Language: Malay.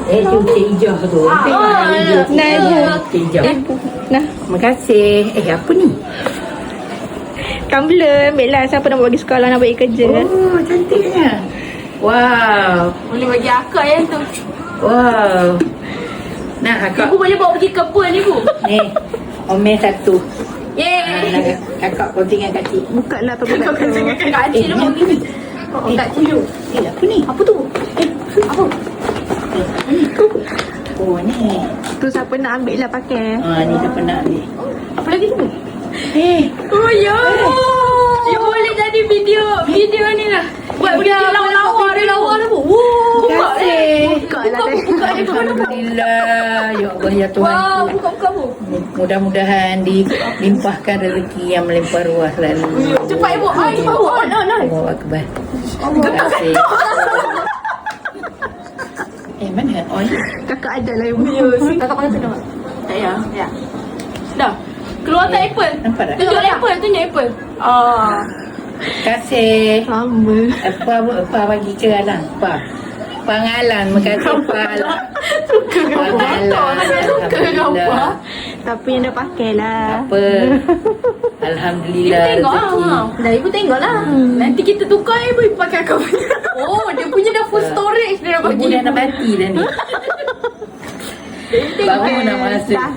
Itu cik hijau tu. Nah, Cik hijau. nah, Terima kasih. Apa ni? Tumbler ambil lah. Siapa nak bagi sekolah, nak bagi kerja. Oh, cantiknya. Wow. Boleh bagi akak yang tu. Wow. Nah, akak. Ibu boleh bawa pergi kebun ibu. Ni. Omen satu. Yeay. Kakak kau tinggal kat cik. Buka lah apa-apa kat tu. Kak Cik dah bawa pergi. Kak Cik tu. Apa ni? Apa tu? Apa? Oh, ni. Tu siapa nak ambil lah pakai. Ni siapa nak ni? Apa lagi tu? Oh ya. Dia boleh jadi video ni lah. Buat video lawa-lawa dia lawa tu. Terima kasih. Buka lah tadi. Alhamdulillah. Ya Allah, ya Tuhan. Wow, buka-buka bu. Mudah-mudahan dilimpahkan rezeki yang melimpah ruah selalu. Cepat ibu. Cepat bu. On. Allahu Akbar. Terima kasih. Mana on? Kakak ada lah ibu. Kakak pakai tu nampak? Tak ya. Ya. Dah. Keluar tak apple? Nampak tak? Tunjuk apple, tunjuk apple. Terima kasih. Sama. Apa bagi ke Alang? Apa? Pangalan, makasih Alang. Suka Pangalan. Alhamdulillah. Tapi yang dah pakai lah. Apa? Alhamdulillah. Ibu tengok rezeki. lah. Dah ibu tengok lah. Nanti kita tukar ibu pakai akak punya. Oh, dia punya dah full storage dia dah bagi. Ibu dah nak mati dah ni. Bangun nak masuk. Dah.